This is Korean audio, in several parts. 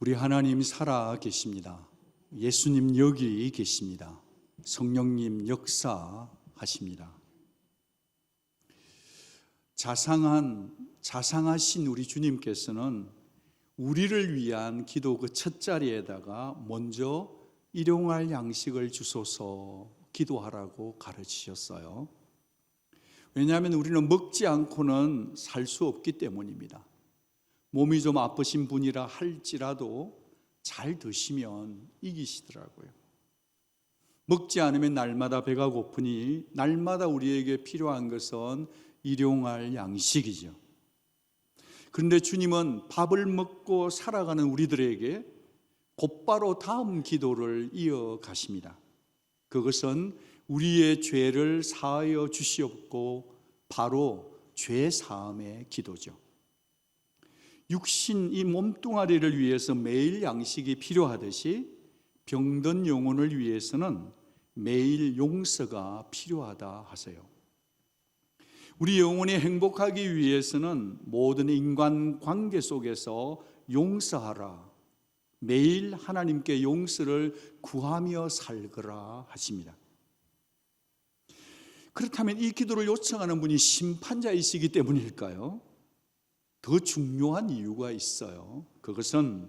우리 하나님 살아 계십니다. 예수님 여기 계십니다. 성령님 역사하십니다. 자상하신 우리 주님께서는 우리를 위한 기도 그 첫 자리에다가 먼저 일용할 양식을 주소서 기도하라고 가르치셨어요. 왜냐하면 우리는 먹지 않고는 살 수 없기 때문입니다. 몸이 좀 아프신 분이라 할지라도 잘 드시면 이기시더라고요. 먹지 않으면 날마다 배가 고프니 날마다 우리에게 필요한 것은 일용할 양식이죠. 그런데 주님은 밥을 먹고 살아가는 우리들에게 곧바로 다음 기도를 이어가십니다. 그것은 우리의 죄를 사하여 주시옵고 바로 죄 사함의 기도죠. 육신 이 몸뚱아리를 위해서 매일 양식이 필요하듯이 병든 영혼을 위해서는 매일 용서가 필요하다 하세요. 우리 영혼이 행복하기 위해서는 모든 인간관계 속에서 용서하라, 매일 하나님께 용서를 구하며 살거라 하십니다. 그렇다면 이 기도를 요청하는 분이 심판자이시기 때문일까요? 더 중요한 이유가 있어요. 그것은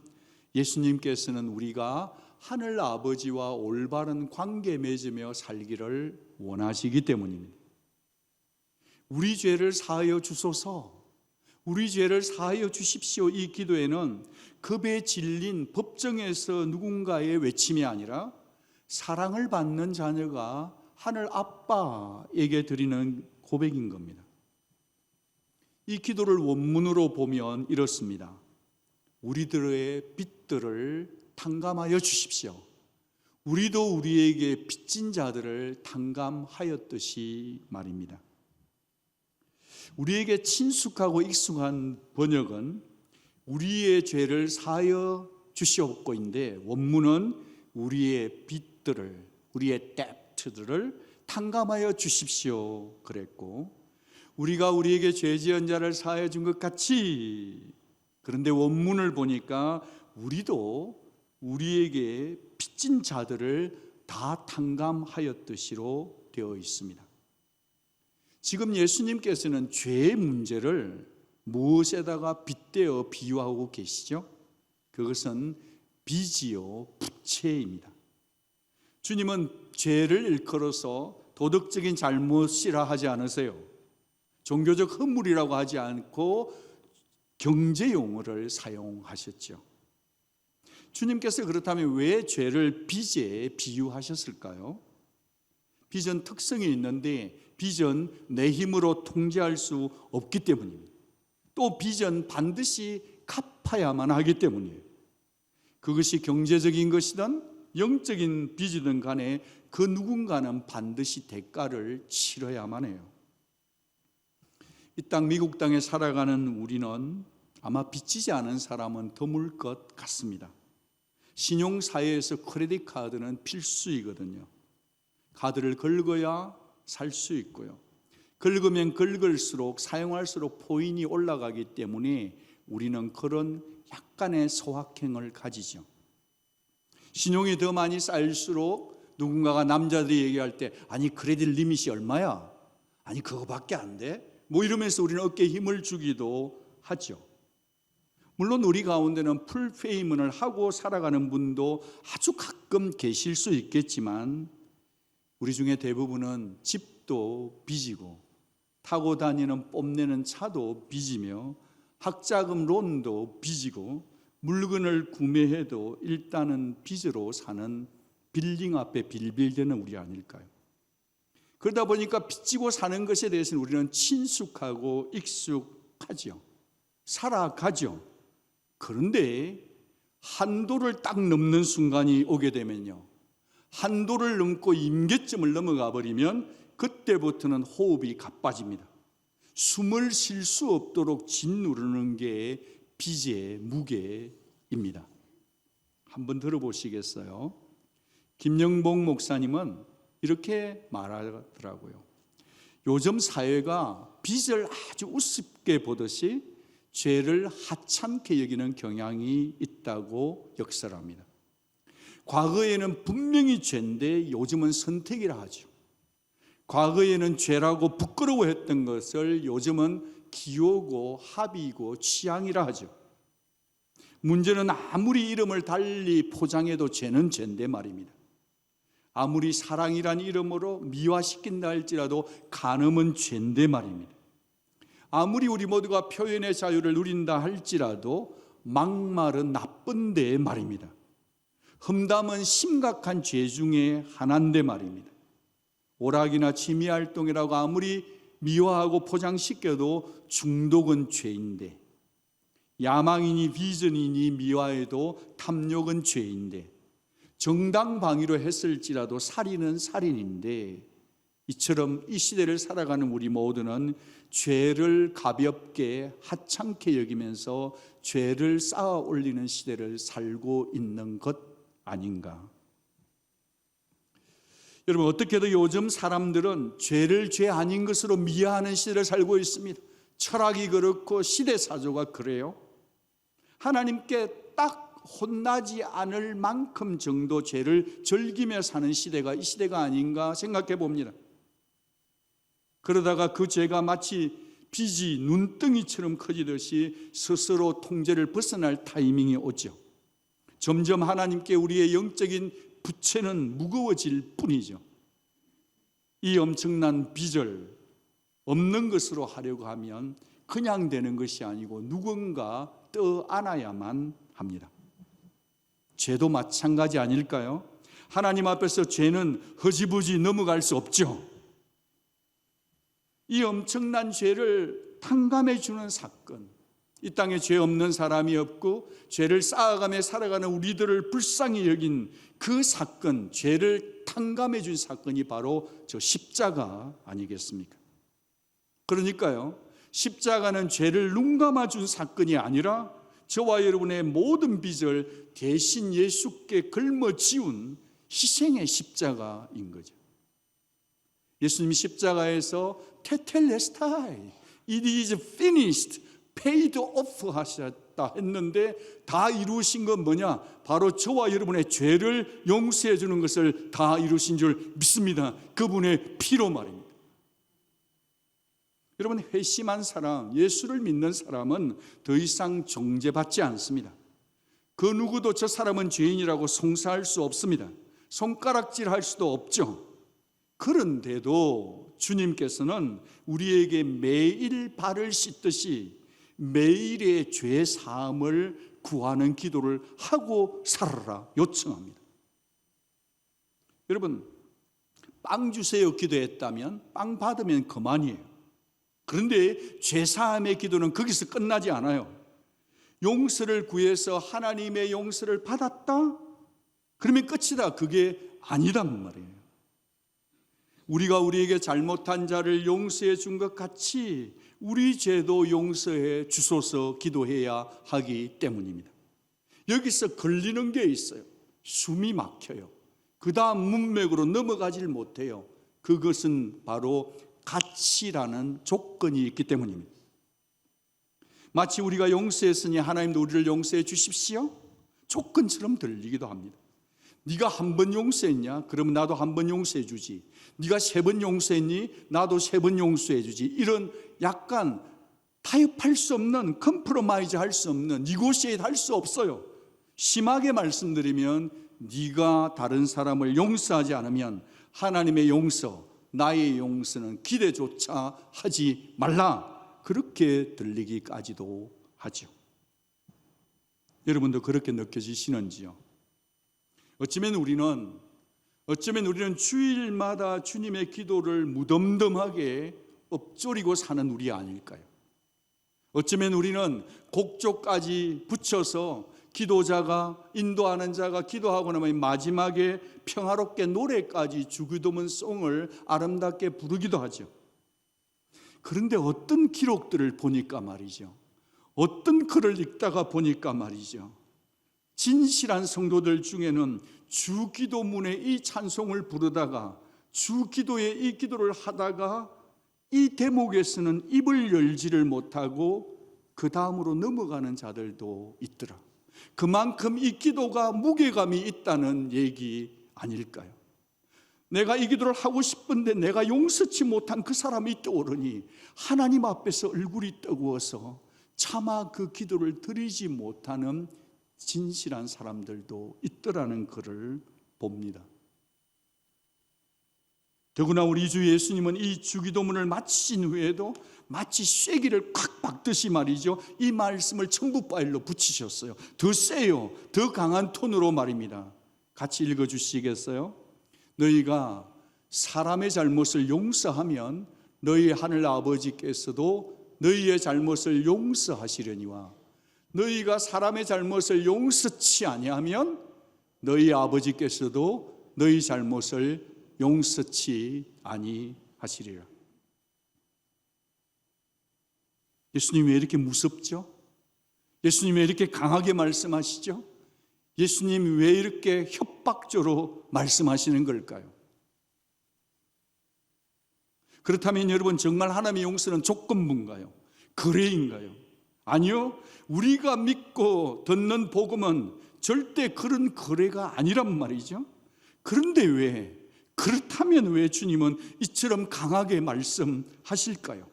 예수님께서는 우리가 하늘 아버지와 올바른 관계 맺으며 살기를 원하시기 때문입니다. 우리 죄를 사하여 주소서, 우리 죄를 사하여 주십시오. 이 기도에는 급에 질린 법정에서 누군가의 외침이 아니라 사랑을 받는 자녀가 하늘 아빠에게 드리는 고백인 겁니다. 이 기도를 원문으로 보면 이렇습니다. 우리들의 빚들을 탕감하여 주십시오. 우리도 우리에게 빚진 자들을 탕감하였듯이 말입니다. 우리에게 친숙하고 익숙한 번역은 우리의 죄를 사하여 주시옵고인데 원문은 우리의 빚들을, 우리의 뎁트들을 탕감하여 주십시오 그랬고, 우리가 우리에게 죄 지은 자를 사하여 준 것 같이, 그런데 원문을 보니까 우리도 우리에게 빚진 자들을 다 탕감하였듯이로 되어 있습니다. 지금 예수님께서는 죄의 문제를 무엇에다가 빗대어 비유하고 계시죠? 그것은 빚이요 부채입니다. 주님은 죄를 일컬어서 도덕적인 잘못이라 하지 않으세요. 종교적 허물이라고 하지 않고 경제 용어를 사용하셨죠. 주님께서 그렇다면 왜 죄를 빚에 비유하셨을까요? 빚은 특성이 있는데 빚은 내 힘으로 통제할 수 없기 때문입니다. 또 빚은 반드시 갚아야만 하기 때문이에요. 그것이 경제적인 것이든 영적인 빚이든 간에 그 누군가는 반드시 대가를 치러야만 해요. 이 땅 미국 땅에 살아가는 우리는 아마 빚지지 않은 사람은 드물 것 같습니다. 신용사회에서 크레딧 카드는 필수이거든요. 카드를 긁어야 살 수 있고요. 긁으면 긁을수록 사용할수록 포인이 올라가기 때문에 우리는 그런 약간의 소확행을 가지죠. 신용이 더 많이 쌓일수록 누군가가 남자들이 얘기할 때 아니 크레딧 리밋이 얼마야? 아니 그거밖에 안 돼? 뭐 이러면서 우리는 어깨에 힘을 주기도 하죠. 물론 우리 가운데는 풀페이먼을 하고 살아가는 분도 아주 가끔 계실 수 있겠지만 우리 중에 대부분은 집도 빚이고 타고 다니는 뽐내는 차도 빚이며 학자금 론도 빚이고 물건을 구매해도 일단은 빚으로 사는 빌딩 앞에 빌빌대는 우리 아닐까요? 그러다 보니까 빚지고 사는 것에 대해서는 우리는 친숙하고 익숙하죠. 살아가죠. 그런데 한도를 딱 넘는 순간이 오게 되면요, 한도를 넘고 임계점을 넘어가 버리면 그때부터는 호흡이 가빠집니다. 숨을 쉴 수 없도록 짓누르는 게 빚의 무게입니다. 한번 들어보시겠어요? 김영복 목사님은 이렇게 말하더라고요. 요즘 사회가 빚을 아주 우습게 보듯이 죄를 하찮게 여기는 경향이 있다고 역설합니다. 과거에는 분명히 죄인데 요즘은 선택이라 하죠. 과거에는 죄라고 부끄러워했던 것을 요즘은 기호고 합의고 취향이라 하죠. 문제는 아무리 이름을 달리 포장해도 죄는 죄인데 말입니다. 아무리 사랑이란 이름으로 미화시킨다 할지라도 간음은 죄인데 말입니다. 아무리 우리 모두가 표현의 자유를 누린다 할지라도 막말은 나쁜데 말입니다. 험담은 심각한 죄 중에 하나인데 말입니다. 오락이나 취미활동이라고 아무리 미화하고 포장시켜도 중독은 죄인데, 야망이니 비전이니 미화해도 탐욕은 죄인데, 정당방위로 했을지라도 살인은 살인인데, 이처럼 이 시대를 살아가는 우리 모두는 죄를 가볍게 하찮게 여기면서 죄를 쌓아 올리는 시대를 살고 있는 것 아닌가. 여러분, 어떻게도 요즘 사람들은 죄를 죄 아닌 것으로 미화하는 시대를 살고 있습니다. 철학이 그렇고 시대사조가 그래요. 하나님께 딱 혼나지 않을 만큼 정도 죄를 즐기며 사는 시대가 이 시대가 아닌가 생각해 봅니다. 그러다가 그 죄가 마치 빚이 눈덩이처럼 커지듯이 스스로 통제를 벗어날 타이밍이 오죠. 점점 하나님께 우리의 영적인 부채는 무거워질 뿐이죠. 이 엄청난 빚을 없는 것으로 하려고 하면 그냥 되는 것이 아니고 누군가 떠안아야만 합니다. 죄도 마찬가지 아닐까요? 하나님 앞에서 죄는 허지부지 넘어갈 수 없죠. 이 엄청난 죄를 탕감해 주는 사건, 이 땅에 죄 없는 사람이 없고 죄를 쌓아가며 살아가는 우리들을 불쌍히 여긴 그 사건, 죄를 탕감해 준 사건이 바로 저 십자가 아니겠습니까? 그러니까요, 십자가는 죄를 눈감아 준 사건이 아니라 저와 여러분의 모든 빚을 대신 예수께 걸머지운 희생의 십자가인 거죠. 예수님이 십자가에서 테텔레스타이, it is finished, paid off 하셨다 했는데 다 이루신 건 뭐냐? 바로 저와 여러분의 죄를 용서해 주는 것을 다 이루신 줄 믿습니다. 그분의 피로 말입니다. 여러분, 회심한 사람, 예수를 믿는 사람은 더 이상 정죄받지 않습니다. 그 누구도 저 사람은 죄인이라고 송사할 수 없습니다. 손가락질할 수도 없죠. 그런데도 주님께서는 우리에게 매일 발을 씻듯이 매일의 죄 사함을 구하는 기도를 하고 살아라 요청합니다. 여러분, 빵 주세요 기도했다면 빵 받으면 그만이에요. 그런데 죄 사함의 기도는 거기서 끝나지 않아요. 용서를 구해서 하나님의 용서를 받았다? 그러면 끝이다. 그게 아니란 말이에요. 우리가 우리에게 잘못한 자를 용서해 준 것 같이 우리 죄도 용서해 주소서 기도해야 하기 때문입니다. 여기서 걸리는 게 있어요. 숨이 막혀요. 그 다음 문맥으로 넘어가질 못해요. 그것은 바로 가치라는 조건이 있기 때문입니다. 마치 우리가 용서했으니 하나님도 우리를 용서해 주십시오? 조건처럼 들리기도 합니다. 네가 한 번 용서했냐? 그러면 나도 한 번 용서해 주지. 네가 3번 용서했니? 나도 3번 용서해 주지. 이런 약간 타협할 수 없는, 컴프로마이즈 할 수 없는, 니고시에이트 할 수 없어요. 심하게 말씀드리면 네가 다른 사람을 용서하지 않으면 하나님의 용서, 나의 용서는 기대조차 하지 말라. 그렇게 들리기까지도 하죠. 여러분도 그렇게 느껴지시는지요? 어쩌면 우리는 주일마다 주님의 기도를 무덤덤하게 엎조리고 사는 우리 아닐까요? 어쩌면 우리는 곡조까지 붙여서 기도자가, 인도하는 자가 기도하고 나면 마지막에 평화롭게 노래까지 주기도문 송을 아름답게 부르기도 하죠. 그런데 어떤 기록들을 보니까 말이죠, 어떤 글을 읽다가 보니까 말이죠, 진실한 성도들 중에는 주기도문의 이 찬송을 부르다가 주기도의 이 기도를 하다가 이 대목에서는 입을 열지를 못하고 그 다음으로 넘어가는 자들도 있더라. 그만큼 이 기도가 무게감이 있다는 얘기 아닐까요? 내가 이 기도를 하고 싶은데 내가 용서치 못한 그 사람이 떠오르니 하나님 앞에서 얼굴이 뜨거워서 차마 그 기도를 드리지 못하는 진실한 사람들도 있더라는 것을 봅니다. 더구나 우리 주 예수님은 이 주기도문을 마치신 후에도 마치 쐐기를 콱 박듯이 말이죠, 이 말씀을 천부파일로 붙이셨어요. 더 세요, 더 강한 톤으로 말입니다. 같이 읽어주시겠어요? 너희가 사람의 잘못을 용서하면 너희 하늘 아버지께서도 너희의 잘못을 용서하시려니와 너희가 사람의 잘못을 용서치 아니하면 너희 아버지께서도 너희 잘못을 용서치 아니하시리라. 예수님이 왜 이렇게 무섭죠? 예수님이 왜 이렇게 강하게 말씀하시죠? 예수님이 왜 이렇게 협박조로 말씀하시는 걸까요? 그렇다면 여러분, 정말 하나님의 용서는 조건부인가요? 거래인가요? 아니요. 우리가 믿고 듣는 복음은 절대 그런 거래가 아니란 말이죠. 그런데 그렇다면 왜 주님은 이처럼 강하게 말씀하실까요?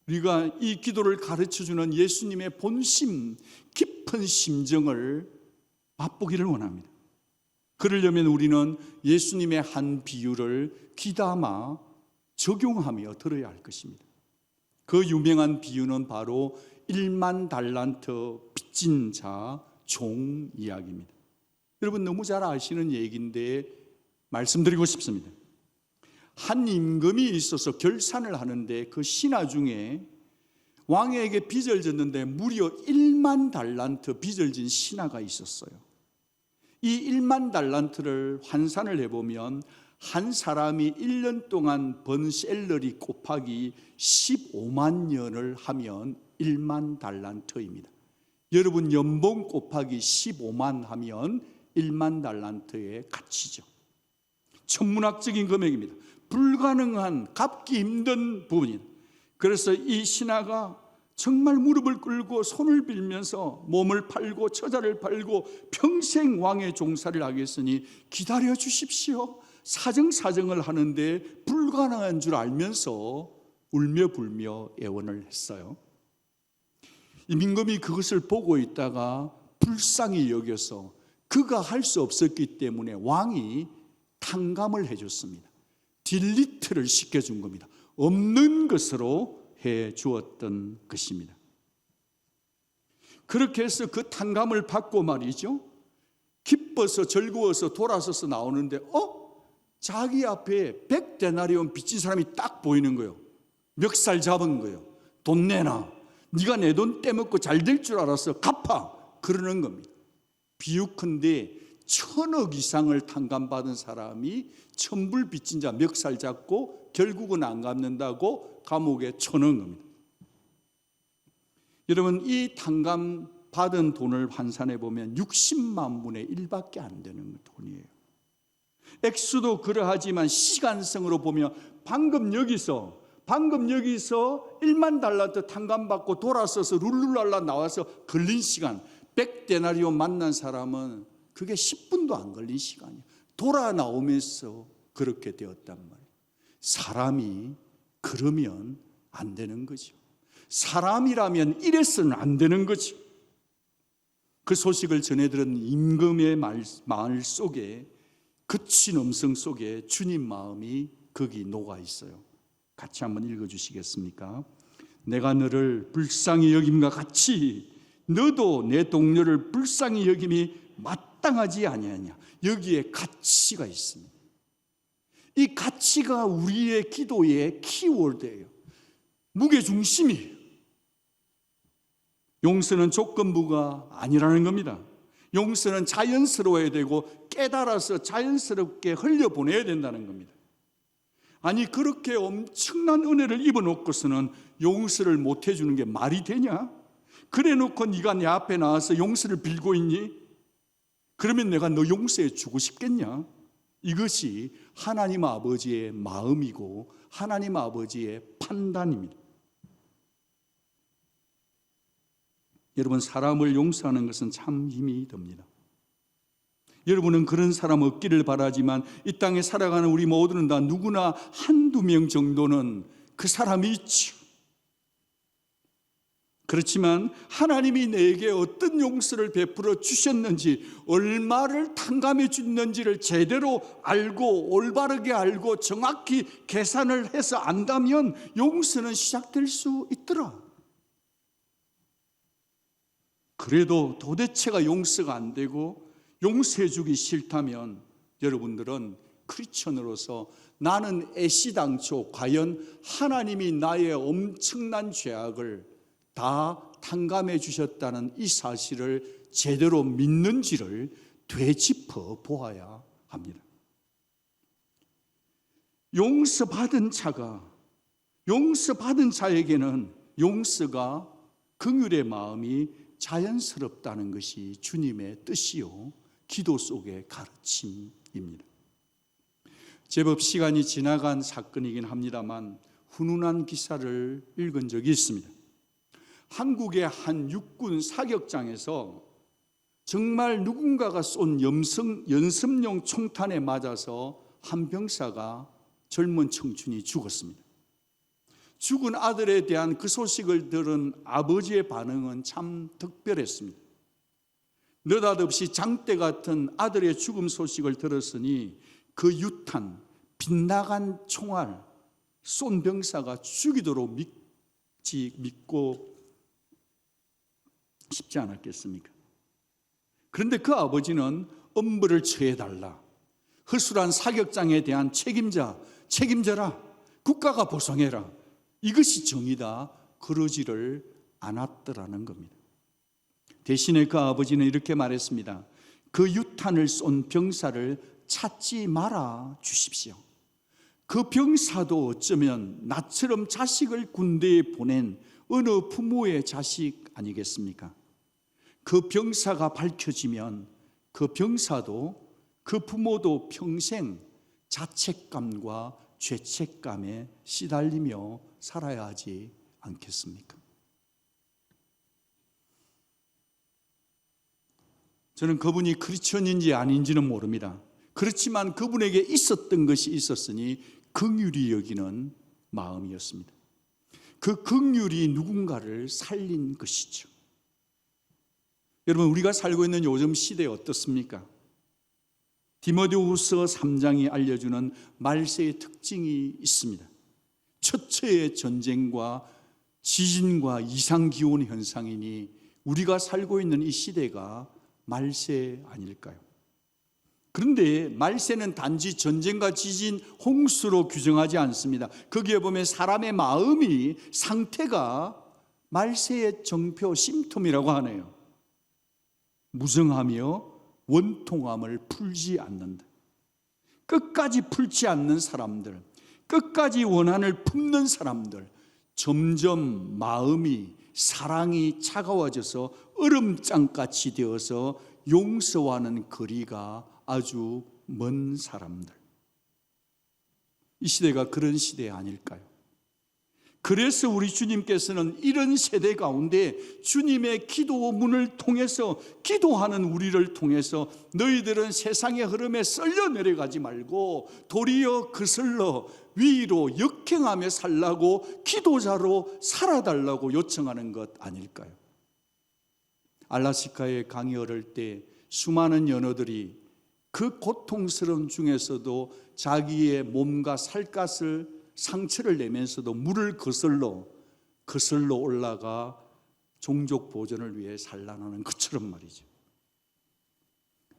우리가 이 기도를 가르쳐주는 예수님의 본심, 깊은 심정을 맛보기를 원합니다. 그러려면 우리는 예수님의 한 비유를 귀담아 적용하며 들어야 할 것입니다. 그 유명한 비유는 바로 1만 달란트 빚진 자 종 이야기입니다. 여러분, 너무 잘 아시는 얘기인데 말씀드리고 싶습니다. 한 임금이 있어서 결산을 하는데 그 신하 중에 왕에게 빚을 졌는데 무려 1만 달란트 빚을 진 신하가 있었어요. 이 1만 달란트를 환산을 해보면 한 사람이 1년 동안 번 샐러리 곱하기 15만 년을 하면 1만 달란트입니다. 여러분, 연봉 곱하기 15만 하면 1만 달란트의 가치죠. 천문학적인 금액입니다. 불가능한, 갚기 힘든 부분이에요. 그래서 이 신하가 정말 무릎을 꿇고 손을 빌면서 몸을 팔고 처자를 팔고 평생 왕의 종사를 하겠으니 기다려 주십시오. 사정사정을 하는데 불가능한 줄 알면서 울며 불며 애원을 했어요. 임금이 그것을 보고 있다가 불쌍히 여겨서 그가 할 수 없었기 때문에 왕이 탕감을 해줬습니다. 딜리트를 시켜준 겁니다. 없는 것으로 해 주었던 것입니다. 그렇게 해서 그 탕감을 받고 말이죠, 기뻐서 즐거워서 돌아서서 나오는데 자기 앞에 100데나리온 빚진 사람이 딱 보이는 거예요. 멱살 잡은 거예요. 돈 내놔. 네가 내 돈 떼먹고 잘 될 줄 알아서 갚아. 그러는 겁니다. 비유컨대 1000억 이상을 탕감받은 사람이 천불 빚진 자 멱살 잡고 결국은 안 갚는다고 감옥에 쳐넣은 겁니다. 여러분, 이 탕감받은 돈을 환산해 보면 60만 분의 1밖에 안 되는 돈이에요. 액수도 그러하지만 시간성으로 보면 방금 여기서 1만 달란트 탕감받고 돌아서서 룰루랄라 나와서 걸린 시간, 100데나리온 만난 사람은 그게 10분도 안 걸린 시간이에요. 돌아 나오면서 그렇게 되었단 말이에요. 사람이 그러면 안 되는 거죠. 사람이라면 이래서는 안 되는 거죠. 그 소식을 전해 들은 임금의 말 속에, 거친 음성 속에 주님 마음이 거기 녹아 있어요. 같이 한번 읽어주시겠습니까? 내가 너를 불쌍히 여김과 같이 너도 내 동료를 불쌍히 여김이 마땅하지 아니하냐. 여기에 가치가 있습니다. 이 가치가 우리의 기도의 키워드예요. 무게중심이에요. 용서는 조건부가 아니라는 겁니다. 용서는 자연스러워야 되고 깨달아서 자연스럽게 흘려보내야 된다는 겁니다. 아니, 그렇게 엄청난 은혜를 입어놓고서는 용서를 못 해주는 게 말이 되냐? 그래 놓고 네가 내 앞에 나와서 용서를 빌고 있니? 그러면 내가 너 용서해 주고 싶겠냐? 이것이 하나님 아버지의 마음이고 하나님 아버지의 판단입니다. 여러분, 사람을 용서하는 것은 참 힘이 듭니다. 여러분은 그런 사람 없기를 바라지만 이 땅에 살아가는 우리 모두는 다 누구나 한두 명 정도는 그 사람이 있죠. 그렇지만 하나님이 내게 어떤 용서를 베풀어 주셨는지, 얼마를 탕감해 줬는지를 제대로 알고 올바르게 알고 정확히 계산을 해서 안다면 용서는 시작될 수 있더라. 그래도 도대체가 용서가 안 되고 용서해 주기 싫다면 여러분들은 크리스천으로서 나는 애시당초 과연 하나님이 나의 엄청난 죄악을 다 탕감해 주셨다는 이 사실을 제대로 믿는지를 되짚어 보아야 합니다. 용서받은 자에게는 용서가 긍휼의 마음이 자연스럽다는 것이 주님의 뜻이요 기도 속의 가르침입니다. 제법 시간이 지나간 사건이긴 합니다만 훈훈한 기사를 읽은 적이 있습니다. 한국의 한 육군 사격장에서 정말 누군가가 쏜 연습용 총탄에 맞아서 한 병사가, 젊은 청춘이 죽었습니다. 죽은 아들에 대한 그 소식을 들은 아버지의 반응은 참 특별했습니다. 느닷없이 장대 같은 아들의 죽음 소식을 들었으니 그 유탄, 빗나간 총알 쏜 병사가 죽이도록 믿고 싶지 않았겠습니까? 그런데 그 아버지는 엄벌을 처해달라, 허술한 사격장에 대한 책임져라, 국가가 보상해라, 이것이 정의다, 그러지를 않았더라는 겁니다. 대신에 그 아버지는 이렇게 말했습니다. 그 유탄을 쏜 병사를 찾지 말아 주십시오. 그 병사도 어쩌면 나처럼 자식을 군대에 보낸 어느 부모의 자식 아니겠습니까? 그 병사가 밝혀지면 그 병사도, 그 부모도 평생 자책감과 죄책감에 시달리며 살아야 하지 않겠습니까? 저는 그분이 크리스천인지 아닌지는 모릅니다. 그렇지만 그분에게 있었던 것이 있었으니 긍휼히 여기는 마음이었습니다. 그 긍휼이 누군가를 살린 것이죠. 여러분, 우리가 살고 있는 요즘 시대에 어떻습니까? 디모데후서 3장이 알려주는 말세의 특징이 있습니다. 처처의 전쟁과 지진과 이상기온 현상이니 우리가 살고 있는 이 시대가 말세 아닐까요? 그런데 말세는 단지 전쟁과 지진, 홍수로 규정하지 않습니다. 거기에 보면 사람의 마음이, 상태가 말세의 정표, 심톰이라고 하네요. 무성하며 원통함을 풀지 않는다. 끝까지 풀지 않는 사람들, 끝까지 원한을 품는 사람들, 점점 마음이, 사랑이 차가워져서 얼음장같이 되어서 용서와는 거리가 아주 먼 사람들. 이 시대가 그런 시대 아닐까요? 그래서 우리 주님께서는 이런 세대 가운데 주님의 기도 문을 통해서, 기도하는 우리를 통해서 너희들은 세상의 흐름에 썰려 내려가지 말고 도리어 거슬러 위로 역행하며 살라고, 기도자로 살아달라고 요청하는 것 아닐까요? 알라스카에 강의를 때 수많은 연어들이 그 고통스러운 중에서도 자기의 몸과 살갗을, 상처를 내면서도 물을 거슬러 올라가 종족 보존을 위해 산란하는 것처럼 말이죠.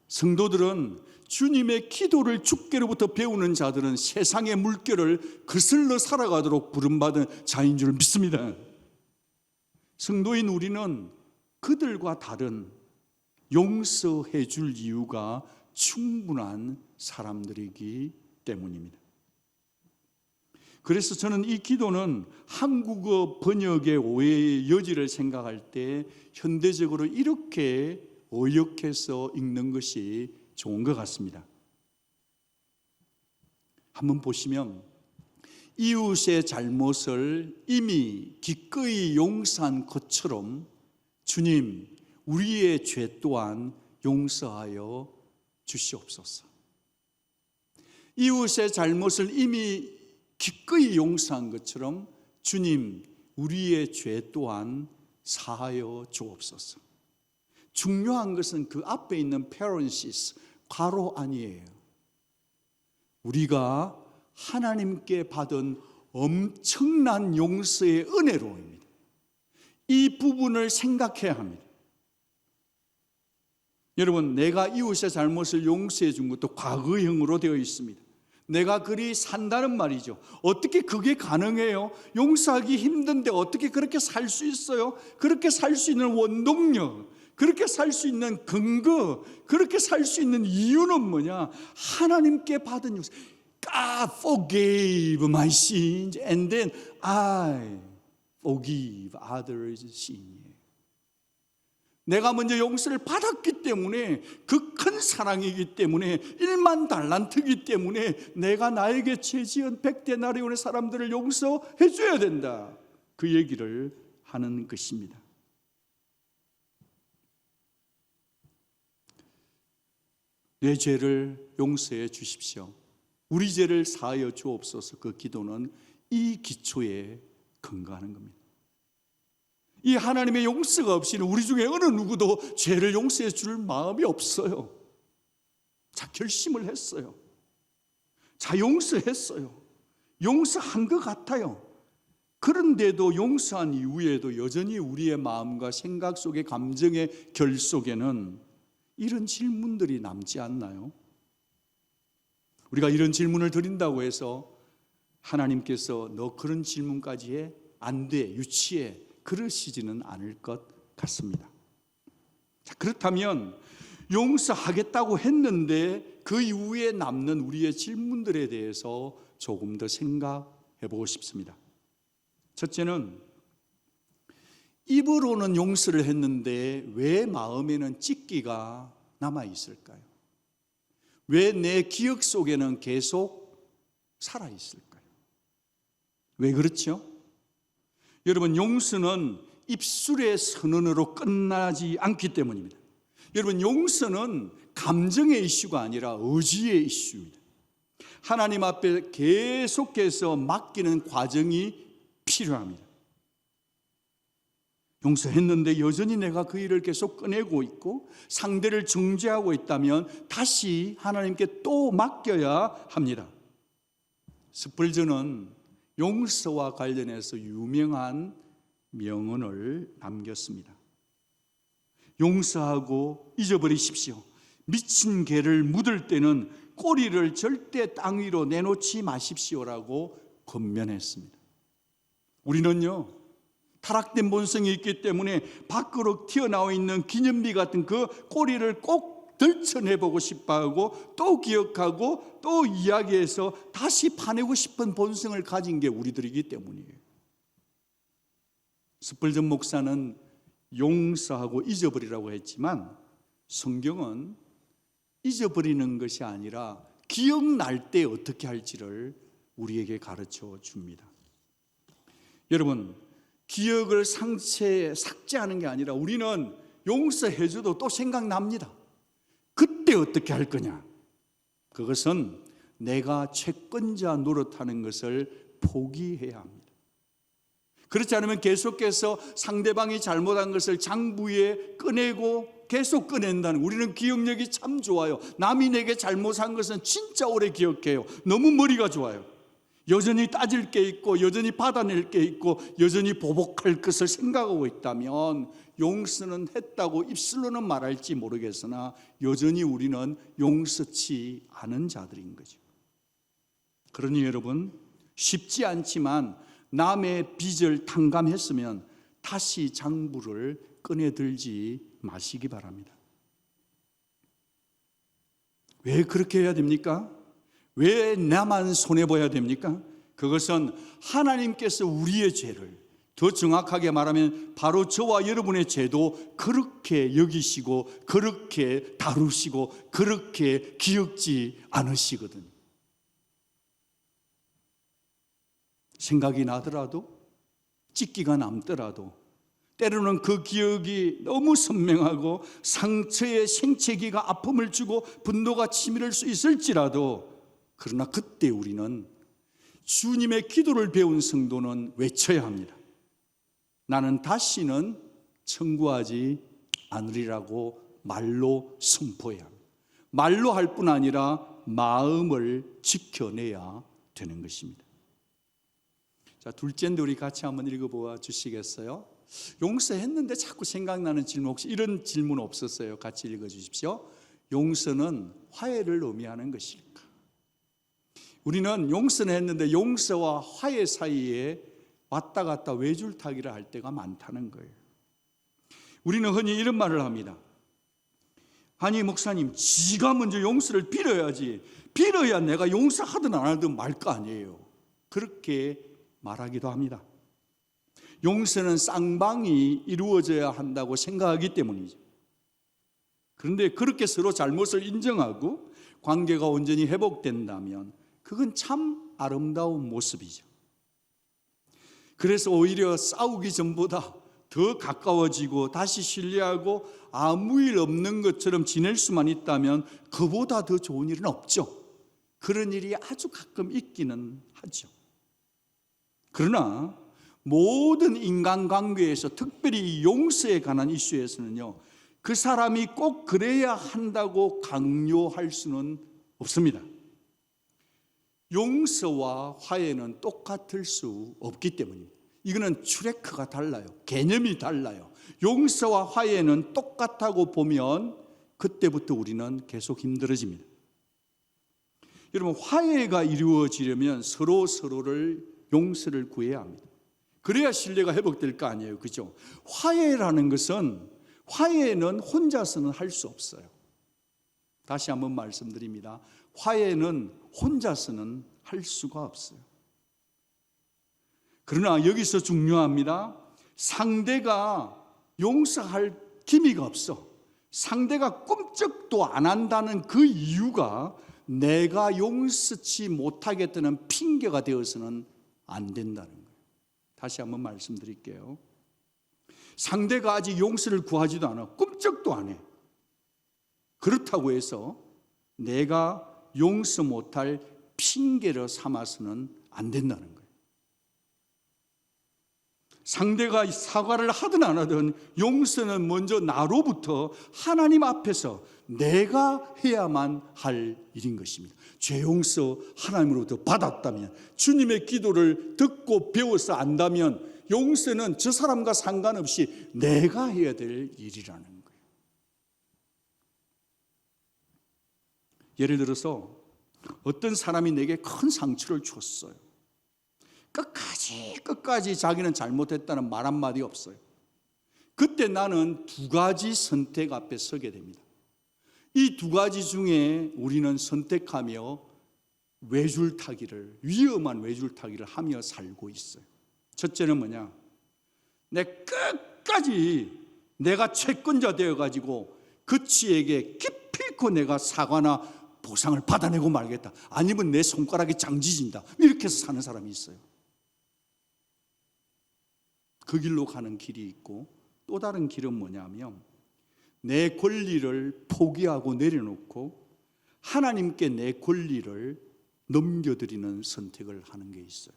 성도들은, 주님의 기도를 주께로부터 배우는 자들은 세상의 물결을 거슬러 살아가도록 부름받은 자인 줄 믿습니다. 성도인 우리는 그들과 다른 용서해 줄 이유가 충분한 사람들이기 때문입니다. 그래서 저는 이 기도는 한국어 번역의 오해의 여지를 생각할 때 현대적으로 이렇게 어역해서 읽는 것이 좋은 것 같습니다. 한번 보시면, 이웃의 잘못을 이미 기꺼이 용서한 것처럼 주님, 우리의 죄 또한 용서하여 주시옵소서. 이웃의 잘못을 이미 기꺼이 용서한 것처럼 주님, 우리의 죄 또한 사하여 주옵소서. 중요한 것은 그 앞에 있는 parenthesis, 괄호 아니에요. 우리가 하나님께 받은 엄청난 용서의 은혜로입니다. 이 부분을 생각해야 합니다. 여러분, 내가 이웃의 잘못을 용서해 준 것도 과거형으로 되어 있습니다. 내가 그리 산다는 말이죠. 어떻게 그게 가능해요? 용서하기 힘든데 어떻게 그렇게 살 수 있어요? 그렇게 살 수 있는 원동력, 그렇게 살 수 있는 근거, 그렇게 살 수 있는 이유는 뭐냐? 하나님께 받은 용서. God forgave my sins and then I forgive others' sins. 내가 먼저 용서를 받았기 때문에, 그 큰 사랑이기 때문에, 1만 달란트이기 때문에 내가 나에게 죄 지은 100데나리온의 사람들을 용서해 줘야 된다. 그 얘기를 하는 것입니다. 내 죄를 용서해 주십시오. 우리 죄를 사하여 주옵소서. 그 기도는 이 기초에 근거하는 겁니다. 이 하나님의 용서가 없이는 우리 중에 어느 누구도 죄를 용서해 줄 마음이 없어요. 자, 결심을 했어요. 자, 용서했어요. 용서한 것 같아요. 그런데도 용서한 이후에도 여전히 우리의 마음과 생각 속의 감정의 결 속에는 이런 질문들이 남지 않나요? 우리가 이런 질문을 드린다고 해서 하나님께서 너 그런 질문까지 해? 안 돼, 유치해, 그러시지는 않을 것 같습니다. 자, 그렇다면 용서하겠다고 했는데 그 이후에 남는 우리의 질문들에 대해서 조금 더 생각해 보고 싶습니다. 첫째는, 입으로는 용서를 했는데 왜 마음에는 찢기가 남아 있을까요? 왜 내 기억 속에는 계속 살아 있을까요? 왜 그렇죠? 여러분, 용서는 입술의 선언으로 끝나지 않기 때문입니다. 여러분, 용서는 감정의 이슈가 아니라 의지의 이슈입니다. 하나님 앞에 계속해서 맡기는 과정이 필요합니다. 용서했는데 여전히 내가 그 일을 계속 꺼내고 있고 상대를 정죄하고 있다면 다시 하나님께 또 맡겨야 합니다. 스펄전은 용서와 관련해서 유명한 명언을 남겼습니다. 용서하고 잊어버리십시오. 미친 개를 묻을 때는 꼬리를 절대 땅 위로 내놓지 마십시오라고 권면했습니다. 우리는요, 타락된 본성이 있기 때문에 밖으로 튀어나와 있는 기념비 같은 그 꼬리를 꼭 들춰내보고 싶어하고 또 기억하고 또 이야기해서 다시 파내고 싶은 본성을 가진 게 우리들이기 때문이에요. 스펄전 목사는 용서하고 잊어버리라고 했지만 성경은 잊어버리는 것이 아니라 기억날 때 어떻게 할지를 우리에게 가르쳐 줍니다. 여러분, 기억을 상체에 삭제하는 게 아니라 우리는 용서해줘도 또 생각납니다. 그때 어떻게 할 거냐? 그것은 내가 채권자 노릇하는 것을 포기해야 합니다. 그렇지 않으면 계속해서 상대방이 잘못한 것을 장부에 꺼내고 계속 꺼낸다는, 우리는 기억력이 참 좋아요. 남이 내게 잘못한 것은 진짜 오래 기억해요. 너무 머리가 좋아요. 여전히 따질 게 있고 여전히 받아낼 게 있고 여전히 보복할 것을 생각하고 있다면 용서는 했다고 입술로는 말할지 모르겠으나 여전히 우리는 용서치 않은 자들인 거죠. 그러니 여러분, 쉽지 않지만 남의 빚을 탕감했으면 다시 장부를 꺼내들지 마시기 바랍니다. 왜 그렇게 해야 됩니까? 왜 나만 손해봐야 됩니까? 그것은 하나님께서 우리의 죄를, 더 정확하게 말하면 바로 저와 여러분의 죄도 그렇게 여기시고 그렇게 다루시고 그렇게 기억지 않으시거든요. 생각이 나더라도, 찢기가 남더라도 때로는 그 기억이 너무 선명하고 상처의 생채기가 아픔을 주고 분노가 치밀을 수 있을지라도, 그러나 그때 우리는 주님의 기도를 배운 성도는 외쳐야 합니다. 나는 다시는 청구하지 않으리라고 말로 선포해야 합니다. 말로 할 뿐 아니라 마음을 지켜내야 되는 것입니다. 자, 둘째인데 우리 같이 한번 읽어보아 주시겠어요? 용서했는데 자꾸 생각나는 질문, 혹시 이런 질문 없었어요? 같이 읽어주십시오. 용서는 화해를 의미하는 것일까? 우리는 용서는 했는데 용서와 화해 사이에 왔다 갔다 외줄타기를 할 때가 많다는 거예요. 우리는 흔히 이런 말을 합니다. 아니 목사님, 지가 먼저 용서를 빌어야지, 빌어야 내가 용서하든 안 하든 말 거 아니에요. 그렇게 말하기도 합니다. 용서는 쌍방이 이루어져야 한다고 생각하기 때문이죠. 그런데 그렇게 서로 잘못을 인정하고 관계가 온전히 회복된다면 그건 참 아름다운 모습이죠. 그래서 오히려 싸우기 전보다 더 가까워지고 다시 신뢰하고 아무 일 없는 것처럼 지낼 수만 있다면 그보다 더 좋은 일은 없죠. 그런 일이 아주 가끔 있기는 하죠. 그러나 모든 인간관계에서, 특별히 용서에 관한 이슈에서는요, 그 사람이 꼭 그래야 한다고 강요할 수는 없습니다. 용서와 화해는 똑같을 수 없기 때문입니다. 이거는 트래크가 달라요. 개념이 달라요. 용서와 화해는 똑같다고 보면 그때부터 우리는 계속 힘들어집니다. 여러분, 화해가 이루어지려면 서로를 용서를 구해야 합니다. 그래야 신뢰가 회복될 거 아니에요, 그죠? 화해라는 것은, 화해는 혼자서는 할 수 없어요. 다시 한번 말씀드립니다. 화해는 혼자서는 할 수가 없어요. 그러나 여기서 중요합니다. 상대가 용서할 기미가 없어. 상대가 꿈쩍도 안 한다는 그 이유가 내가 용서치 못하겠다는 핑계가 되어서는 안 된다는 거예요. 다시 한번 말씀드릴게요. 상대가 아직 용서를 구하지도 않아. 꿈쩍도 안 해. 그렇다고 해서 내가 용서 못할 핑계를 삼아서는 안 된다는 거예요. 상대가 사과를 하든 안 하든 용서는 먼저 나로부터 하나님 앞에서 내가 해야만 할 일인 것입니다. 죄 용서 하나님으로부터 받았다면, 주님의 기도를 듣고 배워서 안다면 용서는 저 사람과 상관없이 내가 해야 될 일이라는 거예요. 예를 들어서 어떤 사람이 내게 큰 상처를 줬어요. 끝까지 자기는 잘못했다는 말 한마디 없어요. 그때 나는 두 가지 선택 앞에 서게 됩니다. 이 두 가지 중에 우리는 선택하며 위험한 외줄타기를 하며 살고 있어요. 첫째는 뭐냐? 끝까지 내가 채권자 되어가지고 그 치에게 기필코 내가 사과나 보상을 받아내고 말겠다. 아니면 내 손가락이 장지진다. 이렇게 해서 사는 사람이 있어요. 그 길로 가는 길이 있고, 또 다른 길은 뭐냐면 내 권리를 포기하고 내려놓고 하나님께 내 권리를 넘겨드리는 선택을 하는 게 있어요.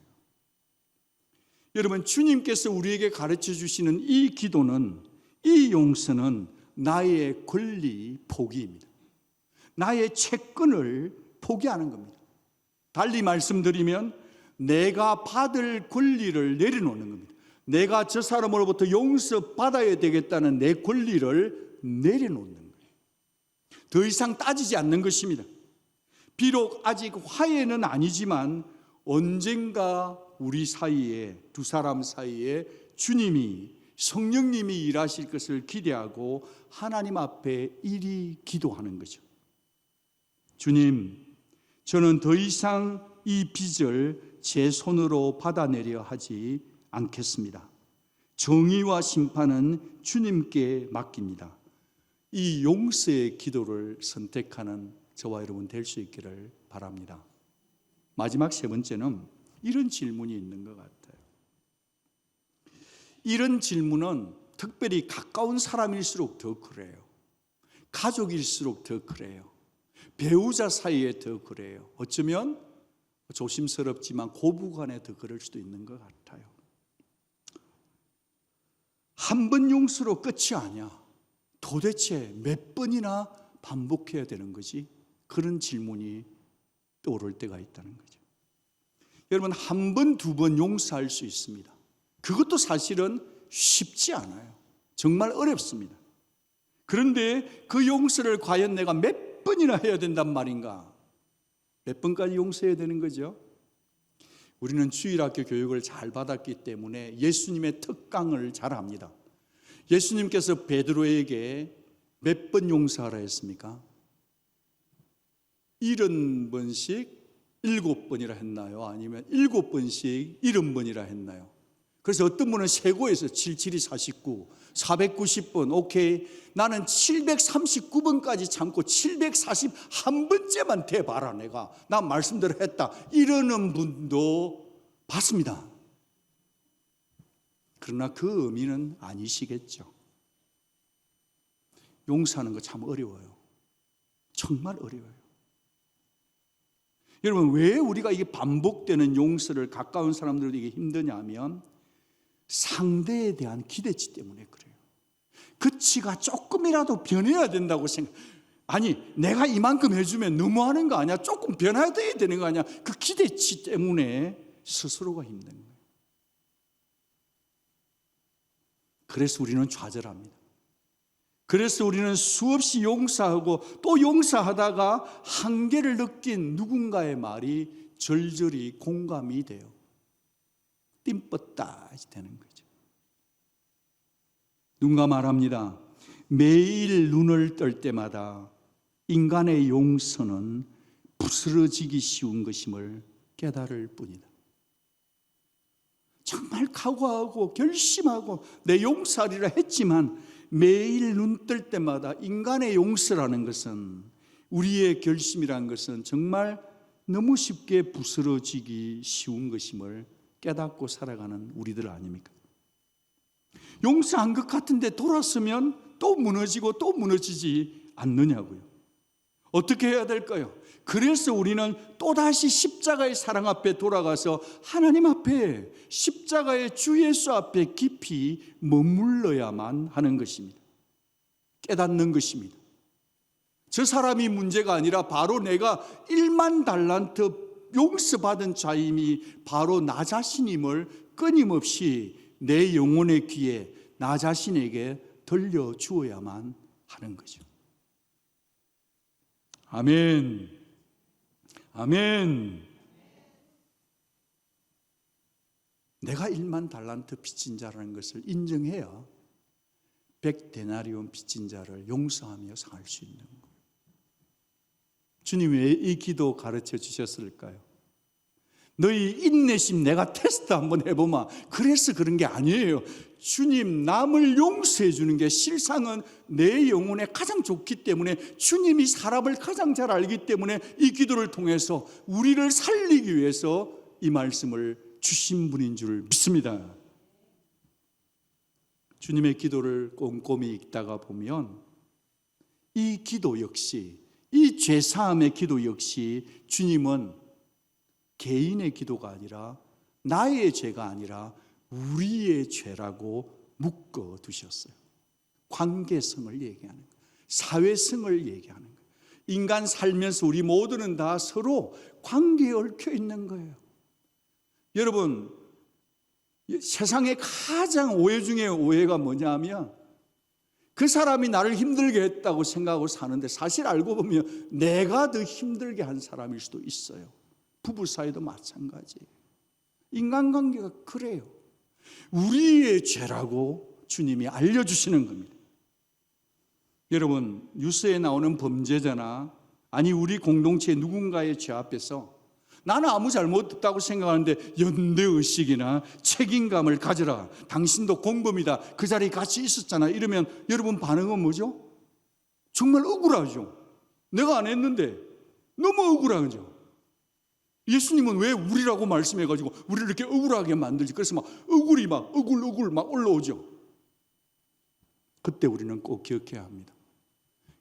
여러분, 주님께서 우리에게 가르쳐 주시는 이 기도는, 이 용서는 나의 권리 포기입니다. 나의 채권을 포기하는 겁니다. 달리 말씀드리면 내가 받을 권리를 내려놓는 겁니다. 내가 저 사람으로부터 용서받아야 되겠다는 내 권리를 내려놓는 거예요. 더 이상 따지지 않는 것입니다. 비록 아직 화해는 아니지만 언젠가 우리 사이에, 두 사람 사이에 주님이, 성령님이 일하실 것을 기대하고 하나님 앞에 일이 기도하는 거죠. 주님, 저는 더 이상 이 빚을 제 손으로 받아내려 하지 않겠습니다. 정의와 심판은 주님께 맡깁니다. 이 용서의 기도를 선택하는 저와 여러분 될 수 있기를 바랍니다. 마지막 세 번째는 이런 질문이 있는 것 같아요. 이런 질문은 특별히 가까운 사람일수록 더 그래요. 가족일수록 더 그래요. 배우자 사이에 더 그래요. 어쩌면 조심스럽지만 고부간에 더 그럴 수도 있는 것 같아요. 한 번 용서로 끝이 아니야. 도대체 몇 번이나 반복해야 되는 거지? 그런 질문이 떠오를 때가 있다는 거죠. 여러분, 한 번, 두 번 용서할 수 있습니다. 그것도 사실은 쉽지 않아요. 정말 어렵습니다. 그런데 그 용서를 과연 내가 몇 번이나 해야 된단 말인가? 몇 번까지 용서해야 되는 거죠? 우리는 주일학교 교육을 잘 받았기 때문에 예수님의 특강을 잘 압니다. 예수님께서 베드로에게 몇 번 용서하라 했습니까? 70번씩 7번이라 했나요? 아니면 7번씩 70번이라 했나요? 그래서 어떤 분은 세고에서 77이 49, 490번, 오케이. 나는 739번까지 참고 741번째만 돼봐라, 내가. 나 말씀대로 했다. 이러는 분도 봤습니다. 그러나 그 의미는 아니시겠죠. 용서하는 거 참 어려워요. 정말 어려워요. 여러분, 왜 우리가 이게 반복되는 용서를 가까운 사람들에게 힘드냐 하면 상대에 대한 기대치 때문에 그래요. 그치가 조금이라도 변해야 된다고 생각. 아니, 내가 이만큼 해주면 너무하는 거 아니야? 조금 변해야 되는 거 아니야? 그 기대치 때문에 스스로가 힘든 거예요. 그래서 우리는 좌절합니다. 그래서 우리는 수없이 용서하고 또 용서하다가 한계를 느낀 누군가의 말이 절절히 공감이 돼요. 띵뻗다지 되는 거죠. 누군가 말합니다. 매일 눈을 뜰 때마다 인간의 용서는 부스러지기 쉬운 것임을 깨달을 뿐이다. 정말 각오하고 결심하고 내 용서하리라 했지만 매일 눈 뜰 때마다 인간의 용서라는 것은, 우리의 결심이라는 것은 정말 너무 쉽게 부스러지기 쉬운 것임을 깨닫고 살아가는 우리들 아닙니까? 용서한 것 같은데 돌았으면 또 무너지고 또 무너지지 않느냐고요. 어떻게 해야 될까요? 그래서 우리는 또다시 십자가의 사랑 앞에 돌아가서 하나님 앞에, 십자가의 주 예수 앞에 깊이 머물러야만 하는 것입니다. 깨닫는 것입니다. 저 사람이 문제가 아니라 바로 내가 1만 달란트 용서받은 자임이 바로 나 자신임을 끊임없이 내 영혼의 귀에 나 자신에게 들려주어야만 하는 거죠. 아멘. 아멘. 내가 1만 달란트 빚진 자라는 것을 인정해야 100데나리온 빚진 자를 용서하며 살 수 있는 거예요. 주님 왜 이 기도 가르쳐 주셨을까요? 너희 인내심 내가 테스트 한번 해보마. 그래서 그런 게 아니에요. 주님, 남을 용서해 주는 게 실상은 내 영혼에 가장 좋기 때문에, 주님이 사람을 가장 잘 알기 때문에 이 기도를 통해서 우리를 살리기 위해서 이 말씀을 주신 분인 줄 믿습니다. 주님의 기도를 꼼꼼히 읽다가 보면 이 기도 역시, 이 죄사함의 기도 역시 주님은 개인의 기도가 아니라, 나의 죄가 아니라 우리의 죄라고 묶어 두셨어요. 관계성을 얘기하는 거예요. 사회성을 얘기하는 거예요. 인간 살면서 우리 모두는 다 서로 관계에 얽혀 있는 거예요. 여러분, 세상에 가장 오해 중에 오해가 뭐냐면, 그 사람이 나를 힘들게 했다고 생각하고 사는데 사실 알고 보면 내가 더 힘들게 한 사람일 수도 있어요. 부부 사이도 마찬가지예요. 인간관계가 그래요. 우리의 죄라고 주님이 알려주시는 겁니다. 여러분, 뉴스에 나오는 범죄자나 아니 우리 공동체 누군가의 죄 앞에서 나는 아무 잘못했다고 생각하는데 연대의식이나 책임감을 가져라, 당신도 공범이다, 그 자리에 같이 있었잖아, 이러면 여러분 반응은 뭐죠? 정말 억울하죠. 내가 안 했는데 너무 억울하죠. 예수님은 왜 우리라고 말씀해가지고 우리를 이렇게 억울하게 만들지? 그래서 막 억울이 막 억울 막 올라오죠. 그때 우리는 꼭 기억해야 합니다.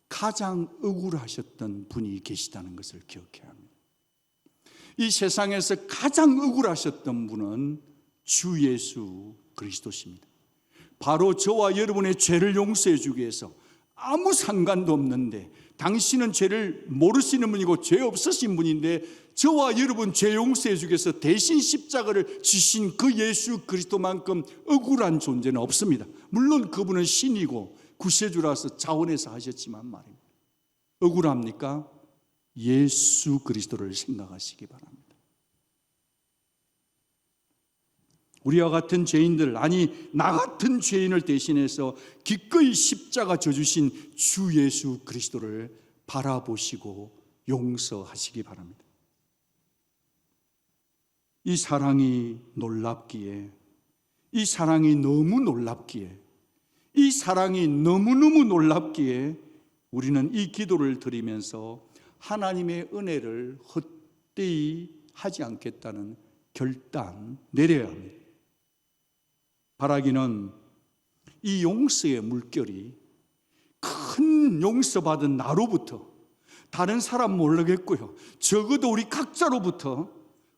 가장 억울하셨던 분이 계시다는 것을 기억해야 합니다. 이 세상에서 가장 억울하셨던 분은 주 예수 그리스도십니다. 바로 저와 여러분의 죄를 용서해 주기 위해서 아무 상관도 없는데, 당신은 죄를 모르시는 분이고 죄 없으신 분인데 저와 여러분 죄 용서해 주기 위해서 대신 십자가를 지신 그 예수 그리스도만큼 억울한 존재는 없습니다. 물론 그분은 신이고 구세주라서 자원해서 하셨지만 말입니다. 억울합니까? 예수 그리스도를 생각하시기 바랍니다. 우리와 같은 죄인들, 아니 나 같은 죄인을 대신해서 기꺼이 십자가 져주신 주 예수 그리스도를 바라보시고 용서하시기 바랍니다. 이 사랑이 놀랍기에, 이 사랑이 너무 놀랍기에, 이 사랑이 너무너무 놀랍기에 우리는 이 기도를 드리면서 하나님의 은혜를 헛되이 하지 않겠다는 결단 내려야 합니다. 바라기는 이 용서의 물결이 큰 용서받은 나로부터, 다른 사람 모르겠고요, 적어도 우리 각자로부터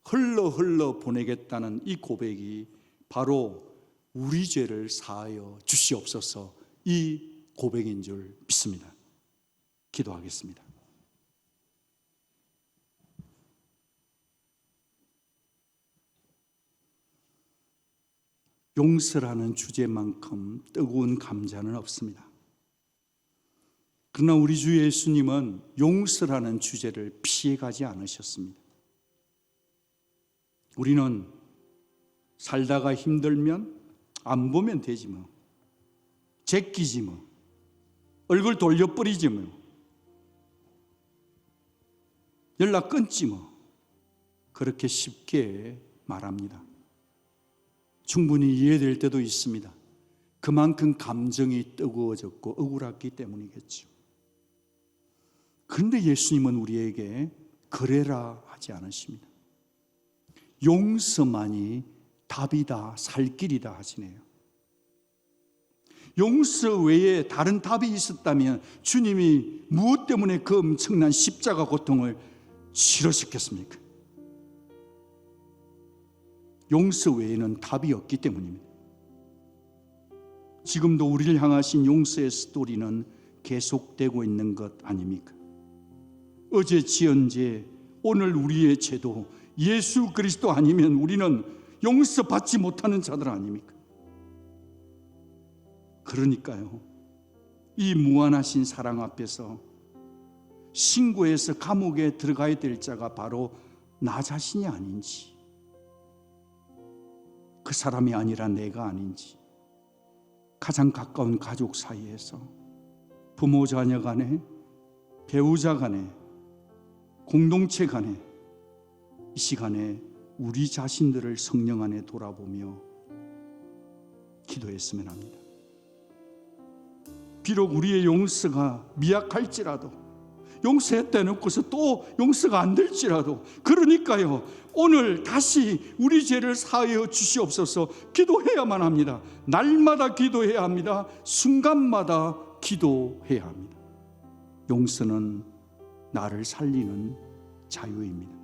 흘러 보내겠다는 이 고백이 바로 우리 죄를 사하여 주시옵소서, 이 고백인 줄 믿습니다. 기도하겠습니다. 용서라는 주제만큼 뜨거운 감자는 없습니다. 그러나 우리 주 예수님은 용서라는 주제를 피해가지 않으셨습니다. 우리는 살다가 힘들면 안 보면 되지 뭐, 제끼지 뭐, 얼굴 돌려버리지 뭐, 연락 끊지 뭐, 그렇게 쉽게 말합니다. 충분히 이해될 때도 있습니다. 그만큼 감정이 뜨거워졌고 억울했기 때문이겠죠. 그런데 예수님은 우리에게 그래라 하지 않으십니다. 용서만이 답이다, 살 길이다 하시네요. 용서 외에 다른 답이 있었다면 주님이 무엇 때문에 그 엄청난 십자가 고통을 치르셨겠습니까? 용서 외에는 답이 없기 때문입니다. 지금도 우리를 향하신 용서의 스토리는 계속되고 있는 것 아닙니까? 어제 지은 죄, 오늘 우리의 죄도 예수 그리스도 아니면 우리는 용서받지 못하는 자들 아닙니까? 그러니까요, 이 무한하신 사랑 앞에서 신고해서 감옥에 들어가야 될 자가 바로 나 자신이 아닌지, 그 사람이 아니라 내가 아닌지, 가장 가까운 가족 사이에서 부모 자녀 간에, 배우자 간에, 공동체 간에 이 시간에 우리 자신들을 성령 안에 돌아보며 기도했으면 합니다. 비록 우리의 용서가 미약할지라도, 용서했다 놓고서 또 용서가 안 될지라도, 그러니까요, 오늘 다시 우리 죄를 사하여 주시옵소서 기도해야만 합니다. 날마다 기도해야 합니다. 순간마다 기도해야 합니다. 용서는 나를 살리는 자유입니다.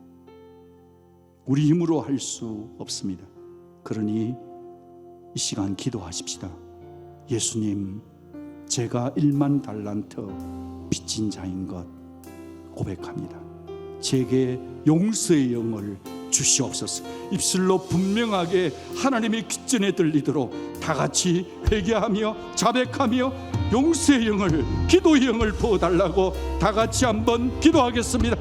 우리 힘으로 할 수 없습니다. 그러니 이 시간 기도하십시다. 예수님, 제가 1만 달란트 빚진 자인 것 고백합니다. 제게 용서의 영을 주시옵소서. 입술로 분명하게 하나님의 귓전에 들리도록 다 같이 회개하며 자백하며 용서의 영을, 기도의 영을 부어달라고 다 같이 한번 기도하겠습니다.